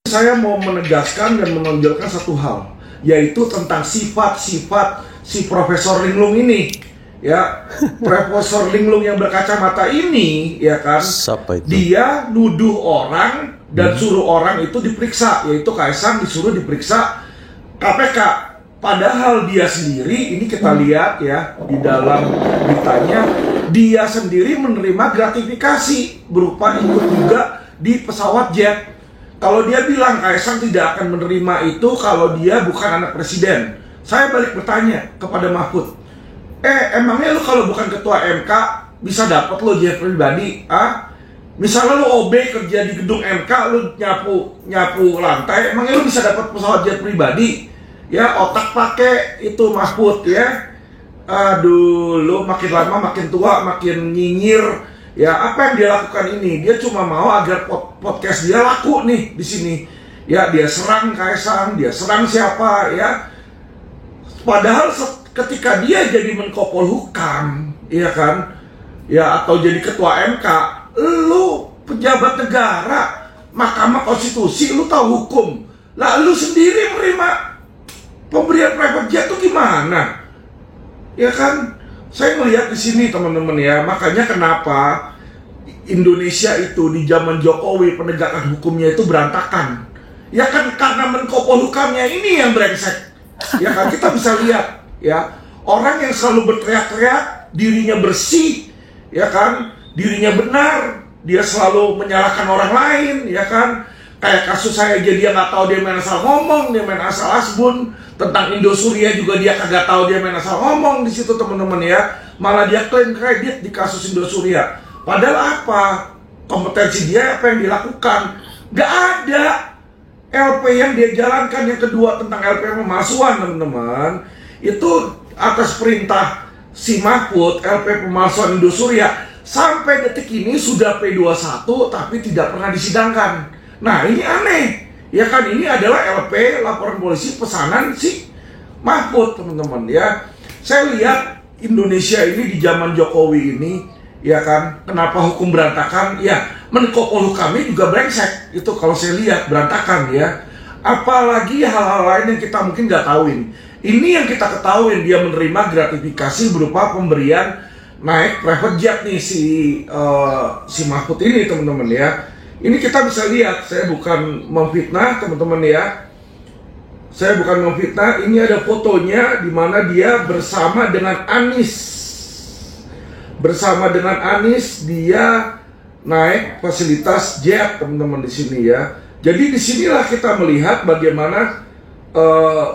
Saya mau menegaskan dan menonjolkan satu hal, yaitu tentang sifat-sifat si Profesor Linglung ini. Ya, Profesor Linglung yang berkacamata ini, ya kan, dia nuduh orang dan suruh orang itu diperiksa, yaitu Kaisang disuruh diperiksa KPK. Padahal dia sendiri, ini kita lihat ya di dalam beritanya, dia sendiri menerima gratifikasi berupa ikut juga di pesawat jet. Kalau dia bilang Kaisang tidak akan menerima itu kalau dia bukan anak presiden, saya balik bertanya kepada Mahfud, emangnya lu kalau bukan ketua MK bisa dapat lo jet pribadi? Misalnya lu OB kerja di gedung MK, lu nyapu lantai, emangnya lu bisa dapat pesawat jet pribadi? Ya, otak pakai itu Mahfud ya. Aduh, lu makin lama makin tua, makin nyinyir. Ya, apa yang dia lakukan ini? Dia cuma mau agar podcast dia laku nih di sini. Ya, dia serang Kaisang, dia serang siapa ya. Padahal ketika dia jadi Menko Polhukam, ya kan? Ya, atau jadi ketua MK, lu pejabat negara, Mahkamah Konstitusi, lu tahu hukum. Lah lu sendiri menerima pemberian private jet itu gimana? Ya kan? Saya melihat di sini teman-teman ya, makanya kenapa Indonesia itu di zaman Jokowi penegakan hukumnya itu berantakan. Ya kan karena Menko Polhukamnya ini yang brengsek. Ya kan, kita bisa lihat ya, orang yang selalu berteriak-teriak dirinya bersih, ya kan, dirinya benar, dia selalu menyalahkan orang lain, ya kan. Kayak kasus saya aja dia nggak tahu, dia main asal ngomong, dia main asal asbun. Tentang Indosuria juga dia kagak tahu, dia main asal ngomong di situ teman-teman ya. Malah dia klaim kredit di kasus Indosuria. Padahal apa? Kompetensi dia apa yang dilakukan? Gak ada. LP yang dia jalankan yang kedua tentang LP pemalsuan teman-teman, itu atas perintah si Mahfud, LP pemalsuan Indosuria sampai detik ini sudah P21 tapi tidak pernah disidangkan. Nah ini aneh. Ya kan, ini adalah LP, laporan polisi pesanan si Mahfud teman-teman ya. Saya lihat Indonesia ini di zaman Jokowi ini, ya kan, kenapa hukum berantakan? Ya, Menko Polhukamnya juga brengsek. Itu kalau saya lihat berantakan ya. Apalagi hal-hal lain yang kita mungkin nggak tahuin. Ini yang kita ketahuin, dia menerima gratifikasi berupa pemberian naik private jet nih si Mahfud ini teman-teman ya. Ini kita bisa lihat, saya bukan memfitnah teman-teman ya. Saya bukan memfitnah, ini ada fotonya di mana dia bersama dengan Anies. Bersama dengan Anies dia naik fasilitas jet teman-teman di sini ya. Jadi disinilah kita melihat bagaimana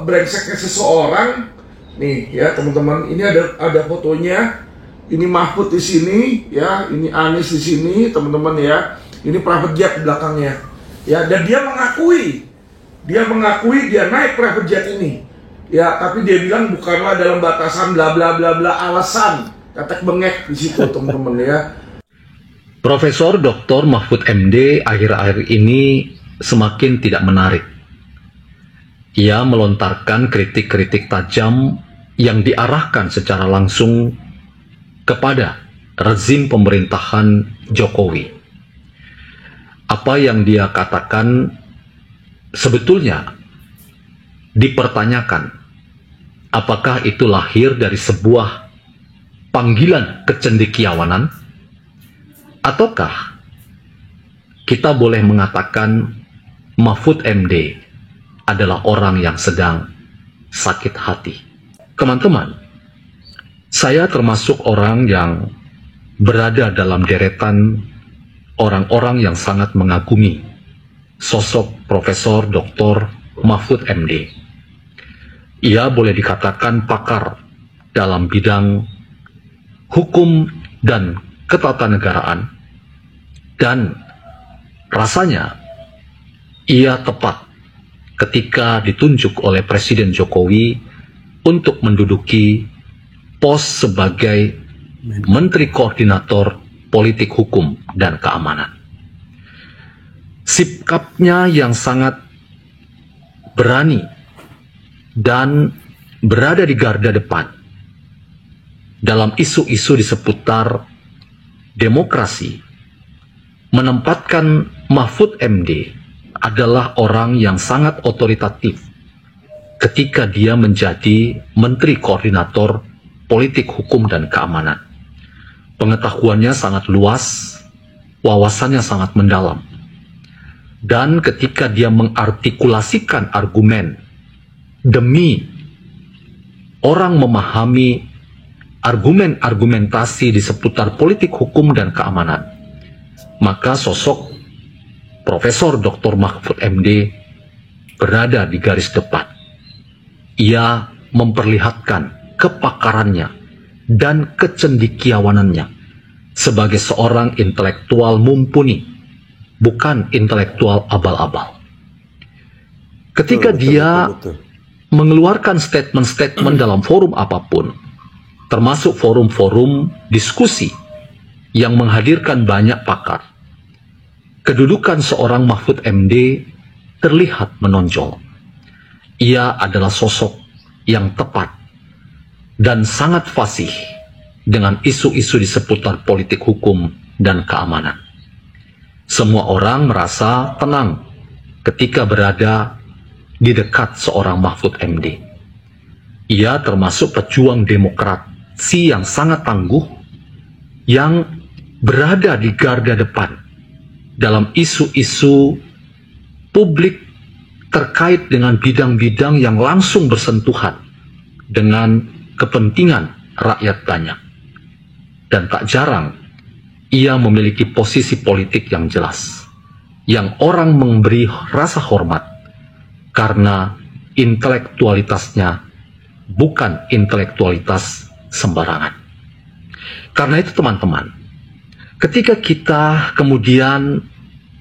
brengseknya seseorang. Nih ya teman-teman, ini ada fotonya. Ini Mahfud di sini ya, ini Anies di sini teman-teman ya. Ini private jet di belakangnya. Ya, dan dia mengakui dia naik private jet ini. Ya, tapi dia bilang bukanlah dalam batasan bla bla bla bla alasan. Katek bengek di situ teman-teman ya. Profesor Dr. Mahfud MD akhir-akhir ini semakin tidak menarik. Ia melontarkan kritik-kritik tajam yang diarahkan secara langsung kepada rezim pemerintahan Jokowi. Apa yang dia katakan sebetulnya dipertanyakan, apakah itu lahir dari sebuah panggilan kecendekiawanan, ataukah kita boleh mengatakan Mahfud MD adalah orang yang sedang sakit hati. Teman-teman, saya termasuk orang yang berada dalam deretan orang-orang yang sangat mengagumi sosok Profesor Dr. Mahfud MD. Ia boleh dikatakan pakar dalam bidang hukum dan ketatanegaraan, dan rasanya ia tepat ketika ditunjuk oleh Presiden Jokowi untuk menduduki pos sebagai Menteri Koordinator Politik Hukum dan Keamanan. Sikapnya yang sangat berani dan berada di garda depan dalam isu-isu di seputar demokrasi menempatkan Mahfud MD adalah orang yang sangat otoritatif ketika dia menjadi Menteri Koordinator Politik Hukum dan Keamanan. Pengetahuannya sangat luas, wawasannya sangat mendalam. Dan ketika dia mengartikulasikan argumen demi orang memahami argumentasi di seputar politik hukum dan keamanan, maka sosok Profesor Dr. Mahfud MD berada di garis depan. Ia memperlihatkan kepakarannya dan kecendekiawanannya sebagai seorang intelektual mumpuni, bukan intelektual abal-abal. Ketika dia mengeluarkan statement-statement dalam forum apapun, termasuk forum-forum diskusi yang menghadirkan banyak pakar, kedudukan seorang Mahfud MD terlihat menonjol. Ia adalah sosok yang tepat dan sangat fasih dengan isu-isu di seputar politik hukum dan keamanan. Semua orang merasa tenang ketika berada di dekat seorang Mahfud MD. Ia termasuk pejuang demokrasi yang sangat tangguh, yang berada di garda depan dalam isu-isu publik terkait dengan bidang-bidang yang langsung bersentuhan dengan kepentingan rakyat banyak. Dan tak jarang ia memiliki posisi politik yang jelas, yang orang memberi rasa hormat karena intelektualitasnya bukan intelektualitas sembarangan. Karena itu teman-teman, ketika kita kemudian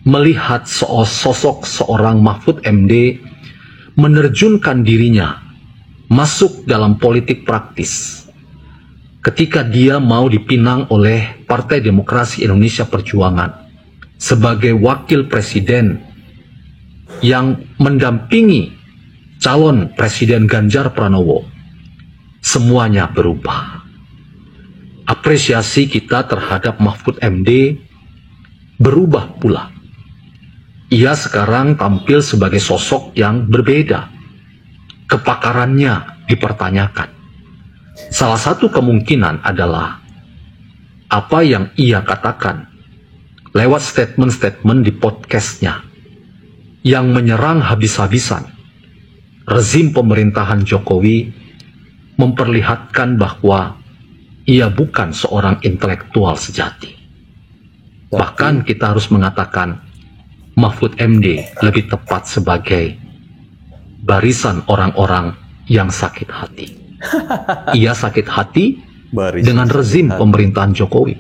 melihat sosok seorang Mahfud MD menerjunkan dirinya masuk dalam politik praktis, ketika dia mau dipinang oleh Partai Demokrasi Indonesia Perjuangan sebagai wakil presiden yang mendampingi calon Presiden Ganjar Pranowo, semuanya berubah. Apresiasi kita terhadap Mahfud MD berubah pula. Ia sekarang tampil sebagai sosok yang berbeda. Kepakarannya dipertanyakan. Salah satu kemungkinan adalah apa yang ia katakan lewat statement-statement di podcastnya yang menyerang habis-habisan rezim pemerintahan Jokowi, memperlihatkan bahwa ia bukan seorang intelektual sejati. Bahkan kita harus mengatakan Mahfud MD lebih tepat sebagai barisan orang-orang yang sakit hati. Ia sakit hati dengan rezim pemerintahan Jokowi.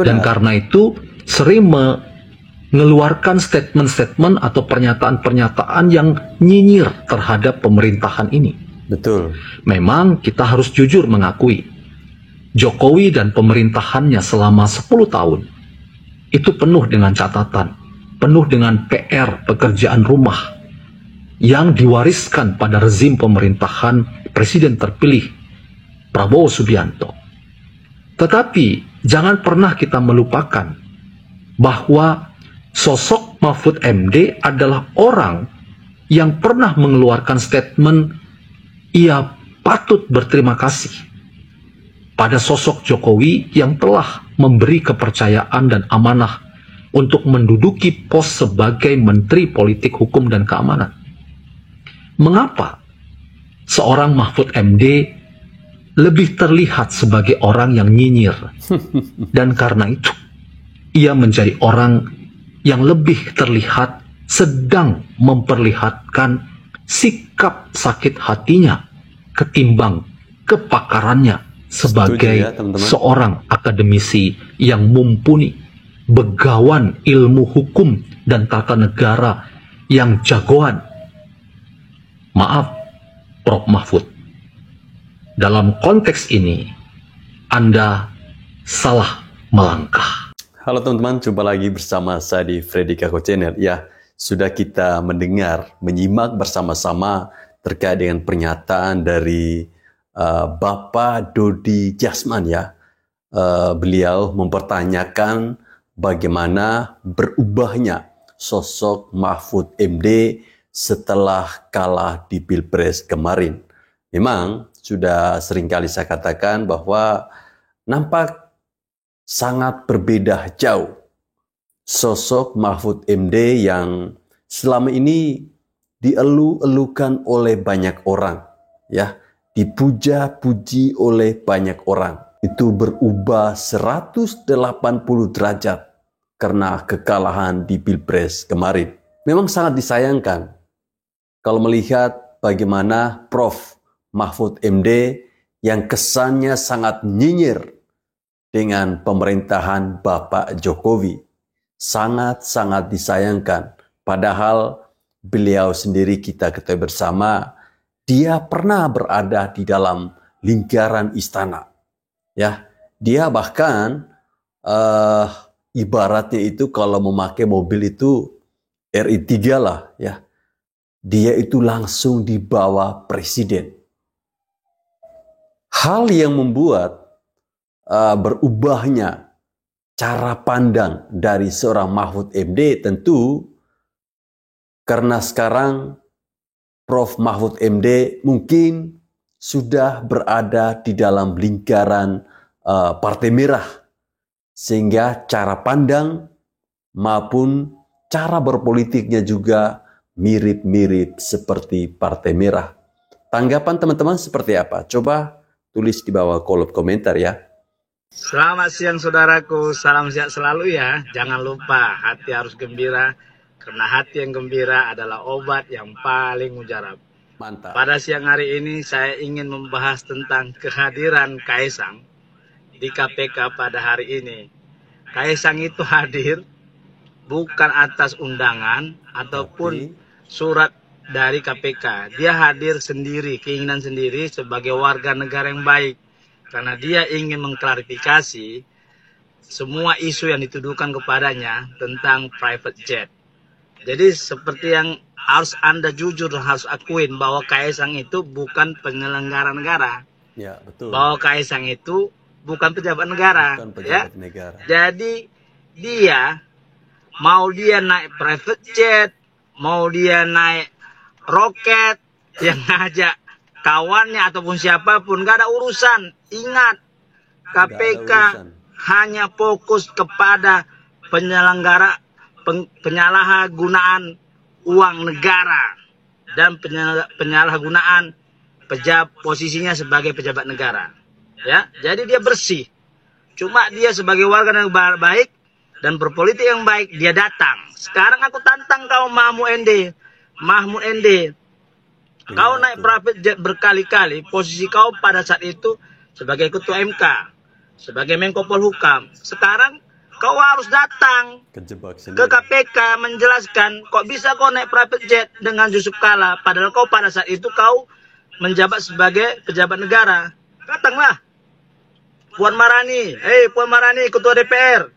Dan karena itu sering mengeluarkan statement-statement atau pernyataan-pernyataan yang nyinyir terhadap pemerintahan ini. Betul. Memang kita harus jujur mengakui Jokowi dan pemerintahannya selama 10 tahun itu penuh dengan catatan, penuh dengan PR, pekerjaan rumah yang diwariskan pada rezim pemerintahan Presiden terpilih Prabowo Subianto. Tetapi jangan pernah kita melupakan bahwa sosok Mahfud MD adalah orang yang pernah mengeluarkan statement ia patut berterima kasih pada sosok Jokowi yang telah memberi kepercayaan dan amanah untuk menduduki pos sebagai Menteri Politik Hukum dan Keamanan. Mengapa seorang Mahfud MD lebih terlihat sebagai orang yang nyinyir? Dan karena itu, ia menjadi orang yang lebih terlihat sedang memperlihatkan sikap sakit hatinya ketimbang kepakarannya sebagai seorang akademisi yang mumpuni, begawan ilmu hukum dan tata negara yang jagoan. Maaf, Prof. Mahfud, dalam konteks ini Anda salah melangkah. Halo teman-teman, jumpa lagi bersama saya di Freddy Kako Channel. Ya, sudah kita mendengar, menyimak bersama-sama terkait dengan pernyataan dari Bapak Dodi Jasman ya. Beliau mempertanyakan bagaimana berubahnya sosok Mahfud MD setelah kalah di Pilpres kemarin. Memang sudah seringkali saya katakan bahwa nampak sangat berbeda jauh sosok Mahfud MD yang selama ini dielu-elukan oleh banyak orang, ya, dipuja-puji oleh banyak orang. Itu berubah 180 derajat karena kekalahan di Pilpres kemarin. Memang sangat disayangkan kalau melihat bagaimana Prof. Mahfud MD yang kesannya sangat nyinyir dengan pemerintahan Bapak Jokowi. Sangat-sangat disayangkan. Padahal beliau sendiri, kita ketahui bersama, dia pernah berada di dalam lingkaran istana. Ya, dia bahkan ibaratnya itu kalau memakai mobil itu RI3 lah, ya. Dia itu langsung di bawah presiden. Hal yang membuat berubahnya cara pandang dari seorang Mahfud MD tentu karena sekarang Prof. Mahfud MD mungkin sudah berada di dalam lingkaran Partai Merah, sehingga cara pandang maupun cara berpolitiknya juga mirip-mirip seperti Partai Merah. Tanggapan teman-teman seperti apa? Coba tulis di bawah kolom komentar ya. Selamat siang saudaraku, salam sehat selalu ya. Jangan lupa hati harus gembira, karena hati yang gembira adalah obat yang paling mujarab. Mantap. Pada siang hari ini saya ingin membahas tentang kehadiran Kaisang di KPK pada hari ini. Kaisang itu hadir bukan atas undangan ataupun surat dari KPK. Dia hadir sendiri, keinginan sendiri sebagai warga negara yang baik. Karena dia ingin mengklarifikasi semua isu yang dituduhkan kepadanya tentang private jet. Jadi seperti yang harus Anda jujur dan harus akuin bahwa Kaisang itu bukan penyelenggara negara. Ya, betul. Bahwa Kaisang itu bukan pejabat negara. Bukan pejabat negara. Jadi dia mau dia naik private jet, mau dia naik roket yang ngajak kawannya ataupun siapapun, gak ada urusan. Ingat, KPK hanya fokus kepada penyalahgunaan uang negara dan penyalahgunaan posisinya sebagai pejabat negara. Ya, jadi dia bersih. Cuma dia sebagai warga negara baik dan berpolitik yang baik, dia datang. Sekarang aku tantang kau Mahfud MD. Kau naik private jet berkali-kali, posisi kau pada saat itu sebagai ketua MK, sebagai Menko Polhukam. Sekarang kau harus datang ke KPK menjelaskan, kok bisa kau naik private jet dengan Yusuf Kala, padahal kau pada saat itu kau menjabat sebagai pejabat negara. Datanglah, Puan Marani, Puan Marani, ketua DPR,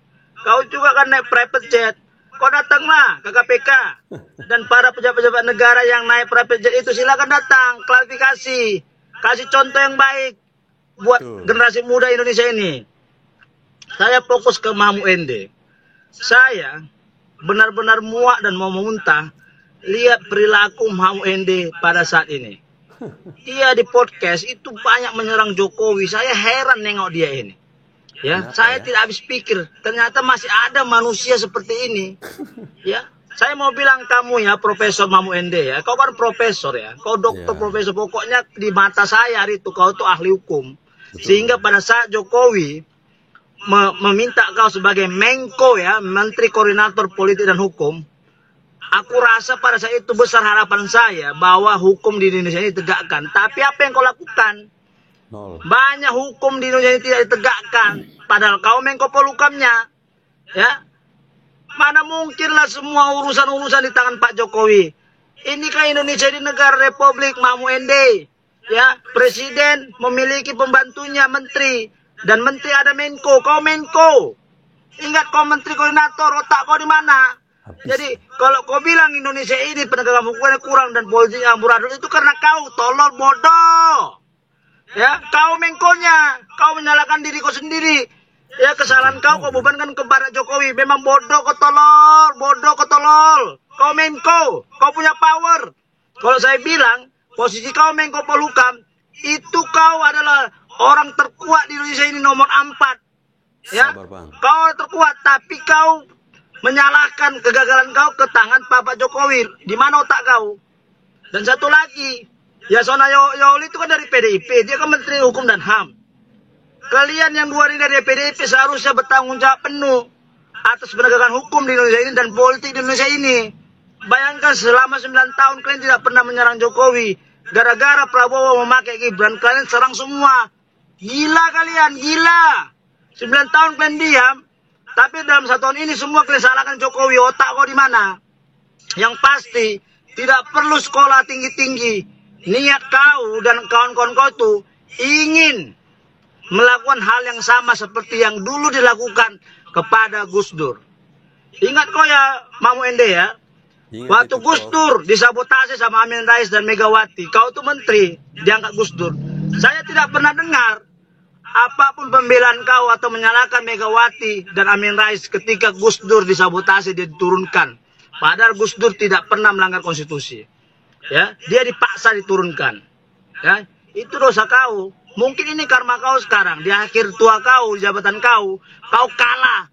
kau juga kan naik private jet. Kau datanglah ke KPK. Dan para pejabat-pejabat negara yang naik private jet itu silakan datang, klarifikasi, kasih contoh yang baik buat generasi muda Indonesia ini. Saya fokus ke Mahfud MD. Saya benar-benar muak dan mau muntah lihat perilaku Mahfud MD pada saat ini. Dia di podcast itu banyak menyerang Jokowi. Saya heran nengok dia ini. Ya, saya tidak habis pikir, ternyata masih ada manusia seperti ini. Ya, saya mau bilang kamu ya, Profesor Mahfud MD ya, kau kan profesor ya, kau dokter profesor, pokoknya di mata saya hari itu kau tuh ahli hukum. Sehingga pada saat Jokowi meminta kau sebagai Menko ya, Menteri Koordinator Politik dan Hukum, aku rasa pada saat itu besar harapan saya bahwa hukum di Indonesia ini ditegakkan. Tapi apa yang kau lakukan? Banyak hukum di Indonesia ini tidak ditegakkan. Padahal kau Menko Polhukamnya. Ya, mana mungkinlah semua urusan-urusan di tangan Pak Jokowi. Ini kan Indonesia di negara Republik Mahfud MD. Ya, Presiden memiliki pembantunya menteri. Dan menteri ada Menko. Kau Menko. Ingat kau Menteri Koordinator, otak kau di mana? Jadi kalau kau bilang Indonesia ini penegakan hukumnya kurang dan politik amburadul, itu karena kau tolol bodoh. Ya, kau Menkonya, kau menyalahkan diri kau sendiri. Ya kesalahan kau bebankan kepada Jokowi. Memang bodoh kau tolol, bodoh kau tolol. Kau Menko, kau punya power. Kalau saya bilang, posisi kau Menko Polhukam, itu kau adalah orang terkuat di Indonesia ini nomor 4. Ya, kau terkuat, tapi kau menyalahkan kegagalan kau ke tangan Pak Jokowi. Di mana otak kau? Dan satu lagi, Yasona Lawli itu kan dari PDIP, dia kan Menteri Hukum dan HAM. Kalian yang dua ini dari PDIP seharusnya bertanggung jawab penuh atas penegakan hukum di Indonesia ini dan politik di Indonesia ini. Bayangkan selama 9 tahun kalian tidak pernah menyerang Jokowi. Gara-gara Prabowo memakai Gibran, kalian serang semua. Gila kalian, gila. 9 tahun kalian diam, tapi dalam 1 tahun ini semua kalian salahkan Jokowi. Otak kau di mana? Yang pasti, tidak perlu sekolah tinggi-tinggi. Niat kau dan kawan-kawan kau itu ingin melakukan hal yang sama seperti yang dulu dilakukan kepada Gus Dur. Ingat kau ya, Mamu Ende ya? Waktu Gus Dur disabotase sama Amin Rais dan Megawati, kau tuh menteri, diangkat Gus Dur. Saya tidak pernah dengar apapun pembelaan kau atau menyalahkan Megawati dan Amin Rais ketika Gus Dur disabotase, dia diturunkan. Padahal Gus Dur tidak pernah melanggar konstitusi. Ya, dia dipaksa diturunkan. Ya, itu dosa kau. Mungkin ini karma kau sekarang, di akhir tua kau, di jabatan kau kalah.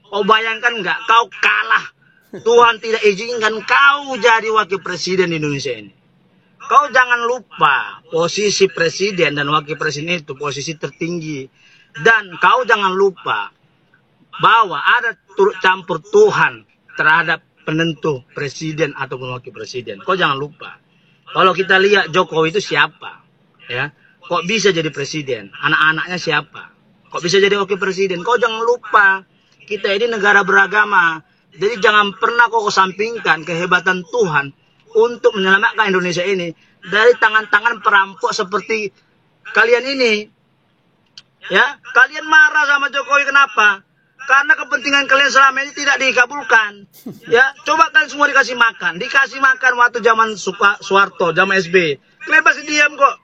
Kau bayangkan nggak, kau kalah. Tuhan tidak izinkan kau jadi wakil presiden di Indonesia ini. Kau jangan lupa, posisi presiden dan wakil presiden itu posisi tertinggi. Dan kau jangan lupa bahwa ada turut campur Tuhan terhadap penentu presiden ataupun wakil presiden. Kau jangan lupa. Kalau kita lihat Jokowi itu siapa? Ya. Kok bisa jadi presiden? Anak-anaknya siapa? Kok bisa jadi wakil presiden? Kau jangan lupa, kita ini negara beragama. Jadi jangan pernah kau kesampingkan kehebatan Tuhan untuk menyelamatkan Indonesia ini dari tangan-tangan perampok seperti kalian ini. Ya, kalian marah sama Jokowi kenapa? Karena kepentingan kalian selama ini tidak dikabulkan. Ya, coba kalian semua dikasih makan waktu zaman Soeharto, zaman SB. Kalian pasti diam kok.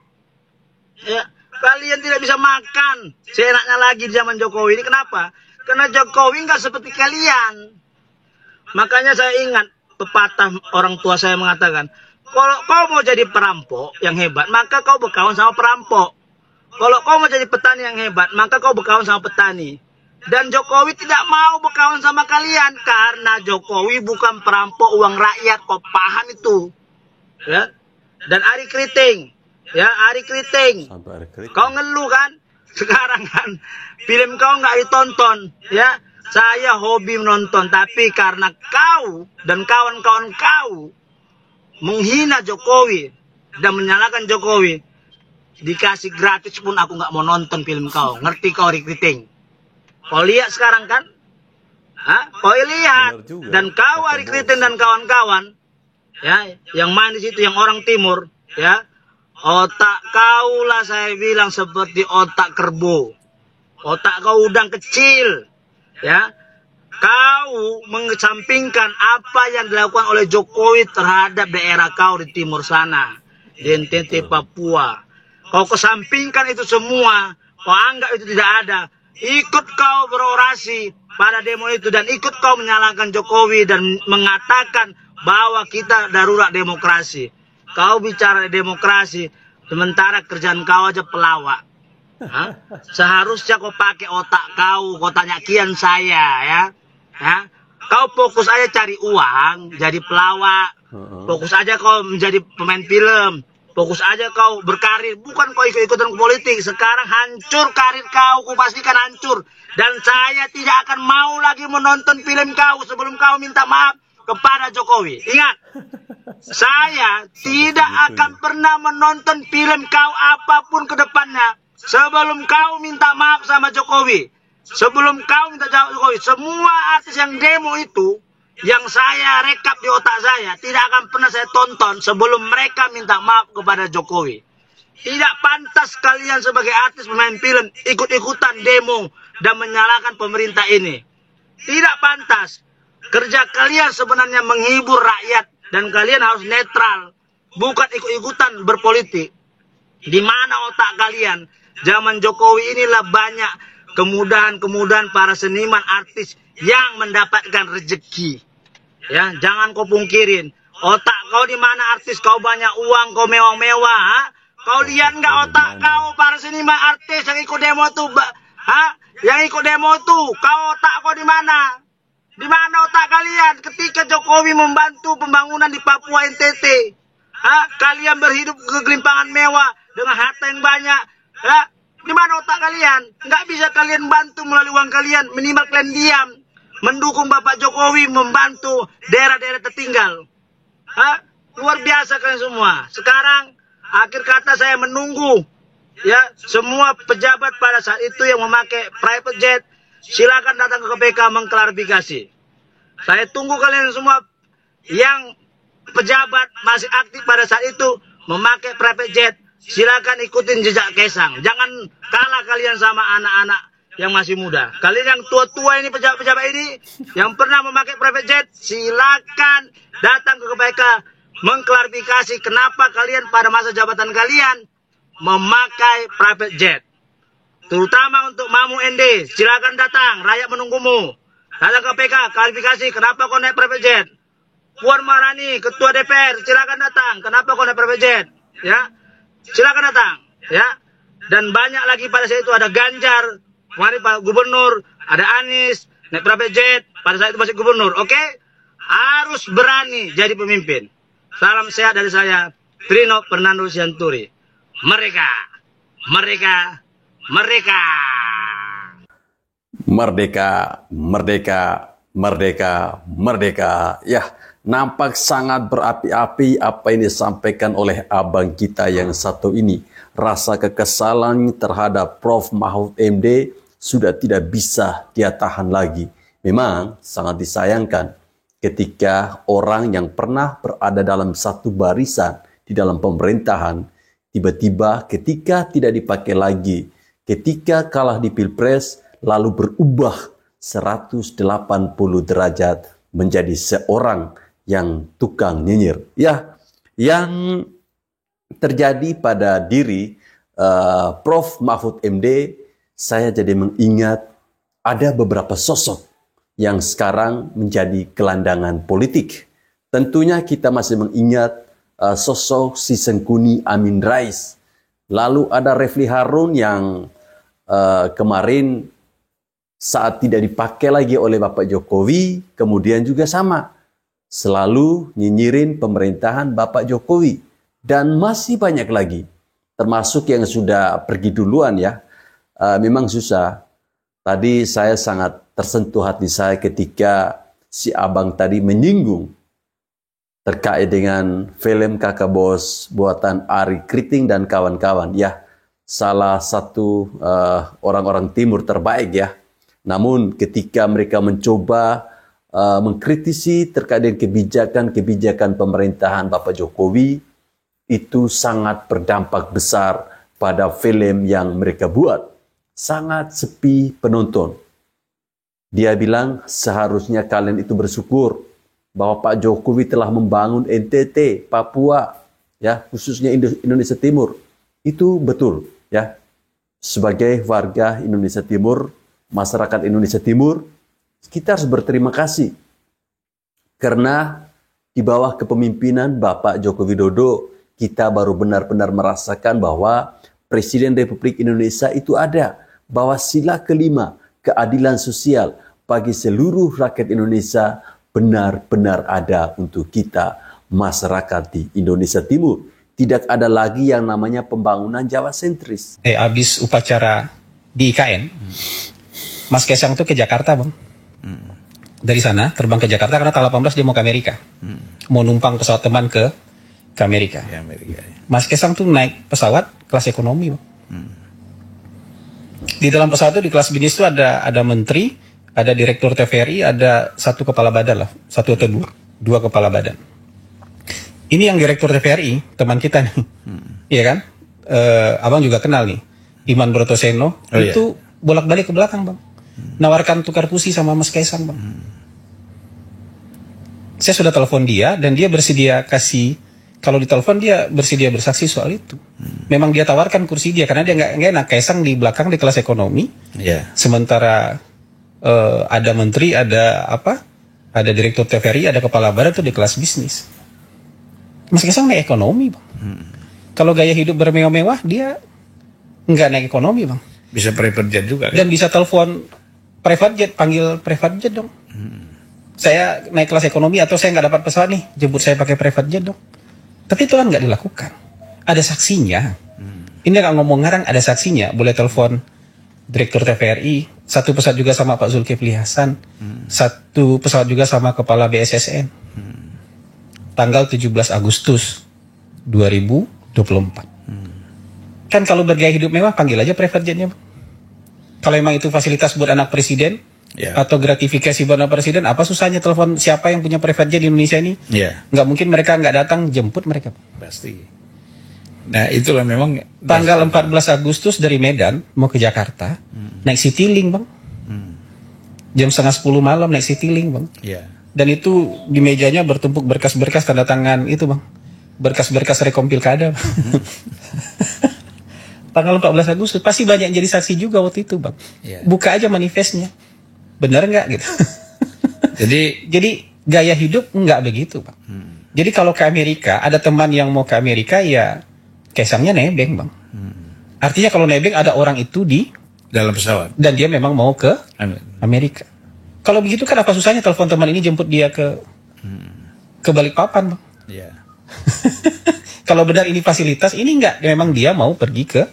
Ya, kalian tidak bisa makan seenaknya lagi di zaman Jokowi ini. Kenapa? Karena Jokowi nggak seperti kalian. Makanya saya ingat pepatah orang tua saya mengatakan, kalau kau mau jadi perampok yang hebat, maka kau berkawan sama perampok. Kalau kau mau jadi petani yang hebat, maka kau berkawan sama petani. Dan Jokowi tidak mau berkawan sama kalian karena Jokowi bukan perampok uang rakyat. Kau paham itu? Ya. Dan Ari Kriting. Ya, Ari Kriting. Kau ngeluh kan? Sekarang kan film kau nggak ditonton. Ya, saya hobi menonton. Tapi karena kau dan kawan-kawan kau menghina Jokowi dan menyalahkan Jokowi, dikasih gratis pun aku nggak mau nonton film kau. Ngerti kau, Ari Kriting? Kau lihat sekarang kan? Hah? Kau lihat. Dan kau, Ari Kriting dan kawan-kawan, ya, yang main di situ, yang orang timur, ya. Otak kau lah saya bilang seperti otak kerbau. Otak kau udang kecil. Ya. Kau mengesampingkan apa yang dilakukan oleh Jokowi terhadap daerah kau di timur sana. Di NTT Papua. Kau kesampingkan itu semua. Kau anggap itu tidak ada. Ikut kau berorasi pada demo itu. Dan ikut kau menyalahkan Jokowi dan mengatakan bahwa kita darurat demokrasi. Kau bicara demokrasi, sementara kerjaan kau aja pelawak. Hah? Seharusnya kau pakai otak kau tanya kian saya, ya. Hah? Kau fokus aja cari uang, jadi pelawak. Fokus aja kau menjadi pemain film. Fokus aja kau berkarir, bukan kau ikut-ikutan politik. Sekarang hancur karir kau pastikan hancur. Dan saya tidak akan mau lagi menonton film kau sebelum kau minta maaf kepada Jokowi. Ingat, saya tidak akan pernah menonton film kau apapun ke depannya sebelum kau minta maaf sama Jokowi. Sebelum kau minta jawab Jokowi. Semua artis yang demo itu, yang saya rekap di otak saya, tidak akan pernah saya tonton sebelum mereka minta maaf kepada Jokowi. Tidak pantas kalian sebagai artis pemain film ikut-ikutan demo dan menyalahkan pemerintah ini. Tidak pantas. Kerja kalian sebenarnya menghibur rakyat dan kalian harus netral, bukan ikut-ikutan berpolitik. Di mana otak kalian? Zaman Jokowi inilah banyak kemudahan-kemudahan para seniman artis yang mendapatkan rezeki. Ya, jangan kau pungkirin. Otak kau di mana artis, kau banyak uang, kau mewah-mewah. Ha? Kau lihat nggak otak kau para seniman artis yang ikut demo tuh? Yang ikut demo tuh, kau otak kau di mana? Di mana otak kalian ketika Jokowi membantu pembangunan di Papua NTT? Kalian berhidup kegelimpangan mewah dengan harta yang banyak. Di mana otak kalian? Nggak bisa kalian bantu melalui uang kalian. Minimal kalian diam. Mendukung Bapak Jokowi membantu daerah-daerah tertinggal. Luar biasa kalian semua. Sekarang akhir kata saya menunggu. Ya, semua pejabat pada saat itu yang memakai private jet, silakan datang ke KPK mengklarifikasi. Saya tunggu kalian semua yang pejabat masih aktif pada saat itu memakai private jet, silakan ikutin jejak Kaisang. Jangan kalah kalian sama anak-anak yang masih muda. Kalian yang tua-tua ini, pejabat-pejabat ini yang pernah memakai private jet, silakan datang ke KPK mengklarifikasi kenapa kalian pada masa jabatan kalian memakai private jet. Terutama untuk Mamu ND, silakan datang, rakyat menunggumu. Datang ke KPK, klarifikasi kenapa kau naik private jet. Puan Maharani, Ketua DPR, silakan datang, kenapa kau naik private jet. Ya, silakan datang. Ya, dan banyak lagi pada saat itu ada Ganjar, kemarin Pak Gubernur, ada Anies, naik private jet, pada saat itu masih Gubernur. Oke, harus berani jadi pemimpin. Salam sehat dari saya, Trino Fernando Sianturi. Mereka. Merdeka, merdeka, merdeka, merdeka. Ya, nampak sangat berapi-api apa yang disampaikan oleh abang kita yang satu ini. Rasa kekesalan terhadap Prof. Mahfud MD sudah tidak bisa dia tahan lagi. Memang sangat disayangkan ketika orang yang pernah berada dalam satu barisan di dalam pemerintahan, tiba-tiba ketika tidak dipakai lagi, ketika kalah di Pilpres, lalu berubah 180 derajat menjadi seorang yang tukang nyinyir. Ya, yang terjadi pada diri Prof. Mahfud MD, saya jadi mengingat ada beberapa sosok yang sekarang menjadi gelandangan politik. Tentunya kita masih mengingat sosok si Sengkuni Amin Rais. Lalu ada Refli Harun yang kemarin saat tidak dipakai lagi oleh Bapak Jokowi, kemudian juga sama. Selalu nyinyirin pemerintahan Bapak Jokowi. Dan masih banyak lagi. Termasuk yang sudah pergi duluan ya. Memang susah. Tadi saya sangat tersentuh hati saya ketika si abang tadi menyinggung terkait dengan film Kakak Bos buatan Ari Kriting dan kawan-kawan. Ya, salah satu orang-orang timur terbaik ya. Namun ketika mereka mencoba mengkritisi terkait dengan kebijakan-kebijakan pemerintahan Bapak Jokowi, itu sangat berdampak besar pada film yang mereka buat. Sangat sepi penonton. Dia bilang seharusnya kalian itu bersyukur bahwa Pak Jokowi telah membangun NTT, Papua, ya, khususnya Indonesia Timur. Itu betul, ya. Sebagai warga Indonesia Timur, masyarakat Indonesia Timur, kita harus berterima kasih. Karena di bawah kepemimpinan Bapak Joko Widodo, kita baru benar-benar merasakan bahwa Presiden Republik Indonesia itu ada. Bahwa sila kelima, keadilan sosial bagi seluruh rakyat Indonesia benar-benar ada untuk kita masyarakat di Indonesia Timur. Tidak ada lagi yang namanya pembangunan Jawa sentris. Habis upacara di IKN, Mas Kaisang tuh ke Jakarta, Bang. Dari sana terbang ke Jakarta karena tanggal 18 dia mau ke Amerika. Mau numpang pesawat teman ke Amerika. Ya, Amerika ya. Mas Kaisang tuh naik pesawat kelas ekonomi, Bang. Di dalam pesawat itu di kelas bisnis itu ada menteri, ada direktur TVRI, ada satu kepala badan lah, satu atau dua kepala badan. Ini yang direktur TVRI, teman kita nih, iya kan? Abang juga kenal nih, Iman Brotoseno, itu bolak-balik ke belakang, Bang. Nawarkan tukar kursi sama Mas Kaisang, Bang. Saya sudah telepon dia dan dia bersedia kasih Kalau ditelepon dia bersedia bersaksi soal itu. Memang dia tawarkan kursi dia karena dia nggak enak. Kaisang di belakang di kelas ekonomi. Sementara ada menteri, ada apa? Ada direktur TVRI, ada kepala badan itu di kelas bisnis. Mas Kaisang naik ekonomi, Bang. Kalau gaya hidup bermewah-mewah dia nggak naik ekonomi, Bang. Bisa private jet juga kan? Dan bisa telepon private jet, panggil private jet dong. Saya naik kelas ekonomi atau saya nggak dapat pesawat nih, jemput saya pakai private jet dong. Tapi itu kan nggak dilakukan. Ada saksinya. Ini nggak ngomong ngarang, ada saksinya. Boleh telepon Direktur TVRI, satu pesawat juga sama Pak Zulkifli Hasan, satu pesawat juga sama Kepala BSSN. Tanggal 17 Agustus 2024. Kan kalau bergaya hidup mewah, panggil aja private jetnya. Kalau emang itu fasilitas buat anak presiden, atau gratifikasi buat anak presiden, apa susahnya telepon siapa yang punya private jet di Indonesia ini? Nggak mungkin mereka nggak datang jemput mereka. Pasti. Nah itulah memang tanggal 14 Agustus dari Medan mau ke Jakarta, naik Citylink, Bang. Jam setengah 10 malam naik Citylink, Bang. Dan itu di mejanya bertumpuk berkas-berkas tanda tangan itu, Bang. Berkas-berkas rekom pilkada. Tanggal 14 Agustus pasti banyak yang jadi saksi juga waktu itu, Bang. Buka aja manifestnya. Benar nggak gitu? Jadi gaya hidup nggak begitu, Bang. Jadi kalau ke Amerika, ada teman yang mau ke Amerika, ya Kaisangnya nebeng, Bang. Artinya kalau nebeng ada orang itu di dalam pesawat dan dia memang mau ke Amerika. Kalau begitu kan apa susahnya telepon teman ini jemput dia ke Balikpapan, Bang. Kalau benar ini fasilitas, ini enggak, memang dia mau pergi ke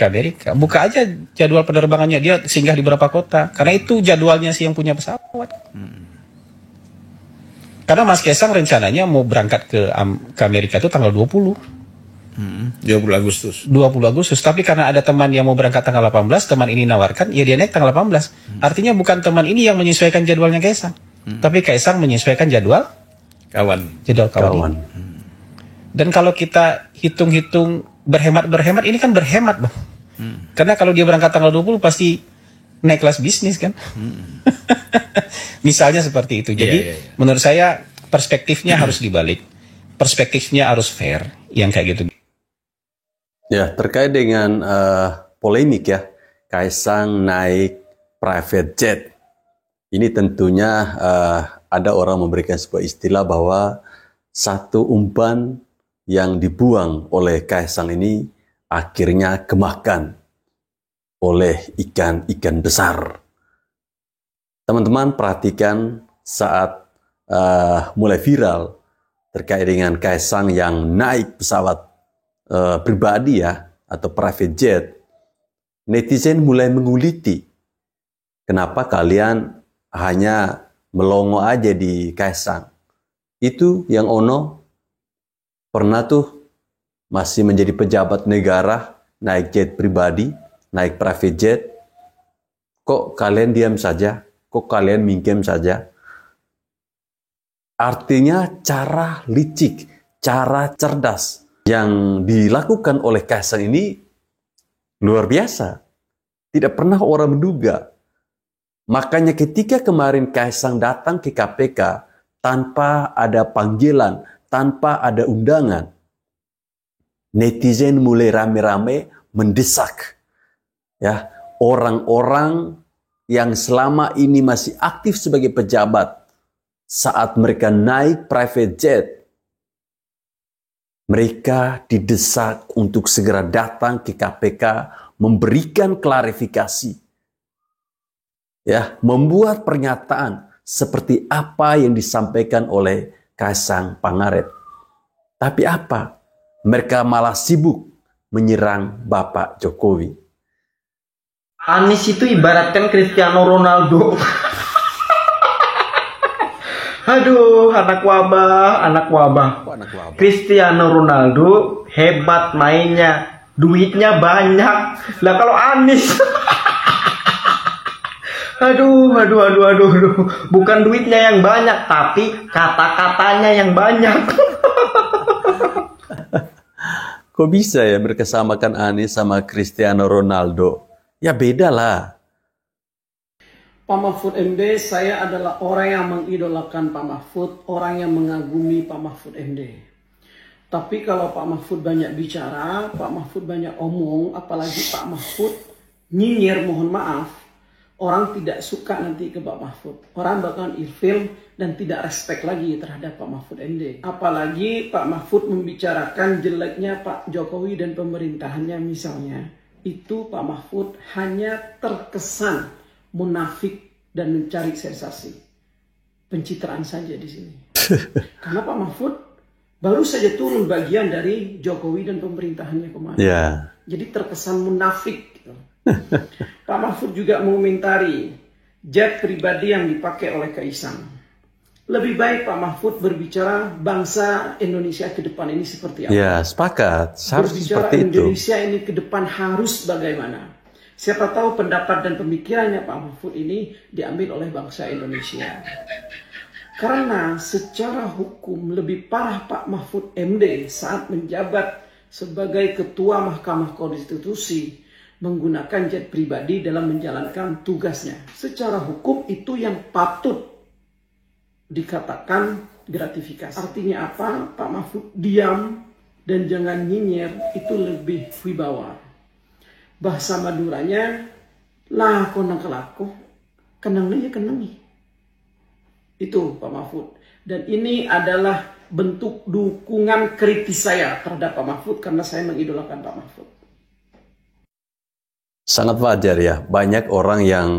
Amerika. Buka aja jadwal penerbangannya, dia singgah di beberapa kota. Karena itu jadwalnya sih yang punya pesawat. Karena Mas Kaisang rencananya mau berangkat ke Amerika itu tanggal 20 Agustus. 20 Agustus, tapi karena ada teman yang mau berangkat tanggal 18, teman ini nawarkan, ya dia naik tanggal 18. Artinya bukan teman ini yang menyesuaikan jadwalnya Kaisang, tapi Kaisang menyesuaikan jadwal kawan. Dan kalau kita hitung-hitung berhemat, ini kan berhemat, Bang. Karena kalau dia berangkat tanggal 20 pasti naik kelas bisnis kan. Misalnya seperti itu. Jadi menurut saya perspektifnya harus dibalik. Perspektifnya harus fair, yang kayak gitu. Ya, terkait dengan polemik ya, Kaisang naik private jet. Ini tentunya ada orang memberikan sebuah istilah bahwa satu umpan yang dibuang oleh Kaisang ini akhirnya kemakan oleh ikan-ikan besar. Teman-teman perhatikan saat mulai viral terkait dengan Kaisang yang naik pesawat pribadi ya, atau private jet, netizen mulai menguliti, kenapa kalian hanya melongo aja di Kaisang? Itu yang ono pernah tuh masih menjadi pejabat negara, naik jet pribadi, naik private jet, kok kalian diam saja? Kok kalian mingkem saja? Artinya cara licik, cara cerdas yang dilakukan oleh Kaisang ini luar biasa. Tidak pernah orang menduga. Makanya ketika kemarin Kaisang datang ke KPK tanpa ada panggilan, tanpa ada undangan, netizen mulai rame-rame mendesak ya orang-orang yang selama ini masih aktif sebagai pejabat saat mereka naik private jet. Mereka didesak untuk segera datang ke KPK memberikan klarifikasi. Ya, membuat pernyataan seperti apa yang disampaikan oleh Kaisang Pangarep. Tapi apa? Mereka malah sibuk menyerang Bapak Jokowi. Anies itu ibaratkan Cristiano Ronaldo. Aduh, anak wabah. Cristiano Ronaldo hebat mainnya, duitnya banyak. Lah kalau Anies, aduh. Bukan duitnya yang banyak, tapi kata-katanya yang banyak. Kok bisa ya mereka samakan Anies sama Cristiano Ronaldo? Ya beda lah. Pak Mahfud MD, saya adalah orang yang mengidolakan Pak Mahfud, orang yang mengagumi Pak Mahfud MD. Tapi kalau Pak Mahfud banyak bicara, Pak Mahfud banyak omong, apalagi Pak Mahfud nyinyir, mohon maaf, orang tidak suka nanti ke Pak Mahfud. Orang bahkan ilfil dan tidak respect lagi terhadap Pak Mahfud MD. Apalagi Pak Mahfud membicarakan jeleknya Pak Jokowi dan pemerintahannya misalnya. Itu Pak Mahfud hanya terkesan munafik dan mencari sensasi. Pencitraan saja di sini. Karena Pak Mahfud baru saja turun bagian dari Jokowi dan pemerintahannya kemarin. Ya. Jadi terkesan munafik. Gitu. Pak Mahfud juga mengomentari jet pribadi yang dipakai oleh Kaisang. Lebih baik Pak Mahfud berbicara bangsa Indonesia ke depan ini seperti apa. Ya, sepakat. Harus berbicara seperti itu. Indonesia ini ke depan harus bagaimana. Siapa tahu pendapat dan pemikirannya Pak Mahfud ini diambil oleh bangsa Indonesia. Karena secara hukum lebih parah Pak Mahfud MD saat menjabat sebagai Ketua Mahkamah Konstitusi menggunakan jet pribadi dalam menjalankan tugasnya. Secara hukum itu yang patut dikatakan gratifikasi. Artinya apa? Pak Mahfud diam dan jangan nyinyir, itu lebih wibawa. Bahasa Maduranya, lah konang kelaku, kenangnya kenangi. Itu Pak Mahfud. Dan ini adalah bentuk dukungan kritis saya terhadap Pak Mahfud karena saya mengidolakan Pak Mahfud. Sangat wajar ya, banyak orang yang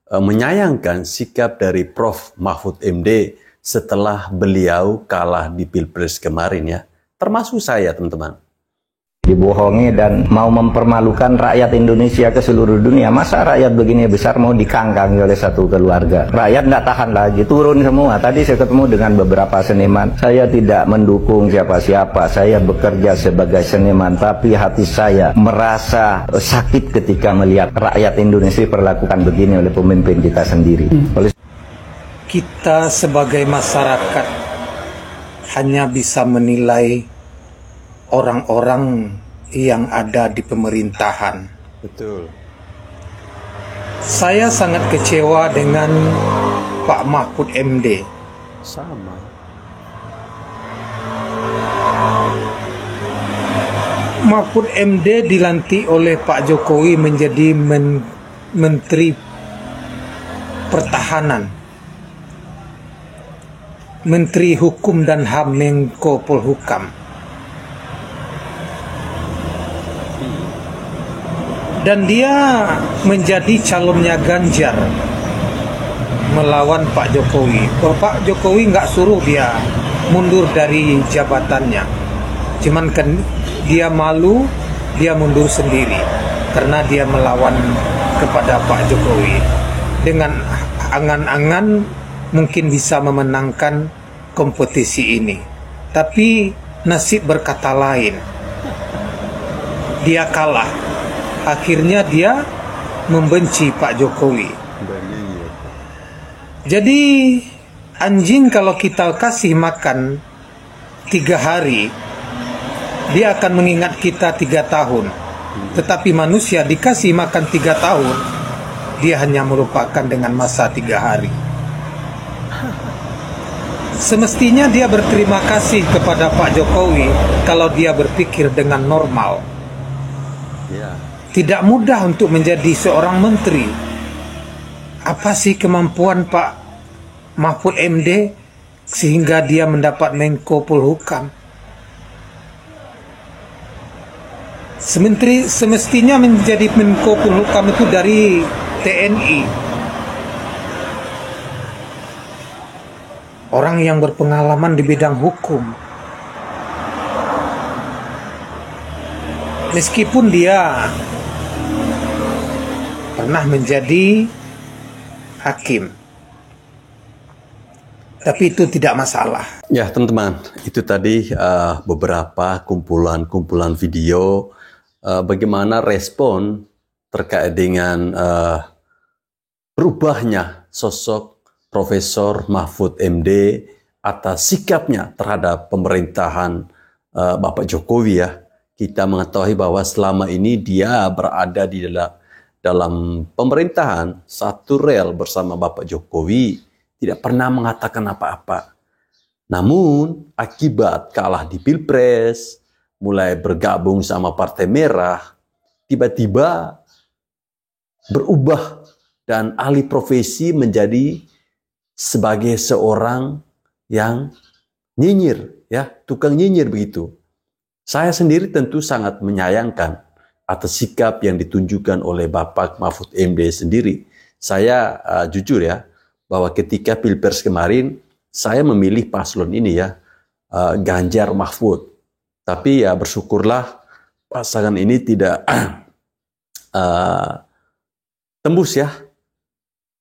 menyayangkan sikap dari Prof. Mahfud MD setelah beliau kalah di Pilpres kemarin ya. Termasuk saya, teman-teman. Dibohongi dan mau mempermalukan rakyat Indonesia ke seluruh dunia. Masa rakyat begini besar mau dikangkangi oleh satu keluarga? Rakyat nggak tahan lagi, turun semua. Tadi saya ketemu dengan beberapa seniman. Saya tidak mendukung siapa-siapa. Saya bekerja sebagai seniman, tapi hati saya merasa sakit ketika melihat rakyat Indonesia diperlakukan begini oleh pemimpin kita sendiri. Kita sebagai masyarakat hanya bisa menilai orang-orang yang ada di pemerintahan. Betul. Saya sangat kecewa dengan Pak Mahfud MD. Sama. Mahfud MD dilantik oleh Pak Jokowi menjadi Menteri Pertahanan, Menteri Hukum dan HAM, Menko Polhukam. Dan dia menjadi calonnya Ganjar melawan Pak Jokowi. Pak Jokowi nggak suruh dia mundur dari jabatannya. Cuman kan dia malu, dia mundur sendiri karena dia melawan kepada Pak Jokowi. Dengan angan-angan mungkin bisa memenangkan kompetisi ini. Tapi nasib berkata lain. Dia kalah. Akhirnya dia membenci Pak Jokowi. Jadi anjing kalau kita kasih makan 3 hari, dia akan mengingat kita 3 tahun. Tetapi manusia dikasih makan 3 tahun, dia hanya melupakan dengan masa 3 hari. Semestinya dia berterima kasih kepada Pak Jokowi kalau dia berpikir dengan normal. Tidak mudah untuk menjadi seorang menteri. Apa sih kemampuan Pak Mahfud MD sehingga dia mendapat Menko Polhukam? Semestinya menjadi Menko Polhukam itu dari TNI. Orang yang berpengalaman di bidang hukum. Meskipun dia pernah menjadi hakim, tapi itu tidak masalah. Ya teman-teman, itu tadi beberapa kumpulan video bagaimana respon terkait dengan berubahnya sosok Profesor Mahfud MD atas sikapnya terhadap pemerintahan Bapak Jokowi ya. Kita mengetahui bahwa selama ini dia berada di dalam pemerintahan satu rel bersama Bapak Jokowi, tidak pernah mengatakan apa-apa. Namun akibat kalah di Pilpres, mulai bergabung sama Partai Merah, tiba-tiba berubah dan alih profesi menjadi sebagai seorang yang nyinyir, ya, tukang nyinyir begitu. Saya sendiri tentu sangat menyayangkan atas sikap yang ditunjukkan oleh Bapak Mahfud MD sendiri. Saya jujur ya, bahwa ketika Pilpres kemarin, saya memilih paslon ini ya, Ganjar Mahfud. Tapi ya bersyukurlah pasangan ini tidak tembus ya.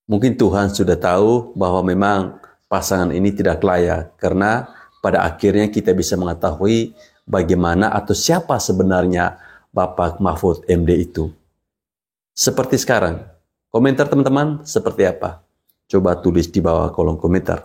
Mungkin Tuhan sudah tahu bahwa memang pasangan ini tidak layak, karena pada akhirnya kita bisa mengetahui bagaimana atau siapa sebenarnya Bapak Mahfud MD itu. Seperti sekarang, komentar teman-teman seperti apa? Coba tulis di bawah kolom komentar.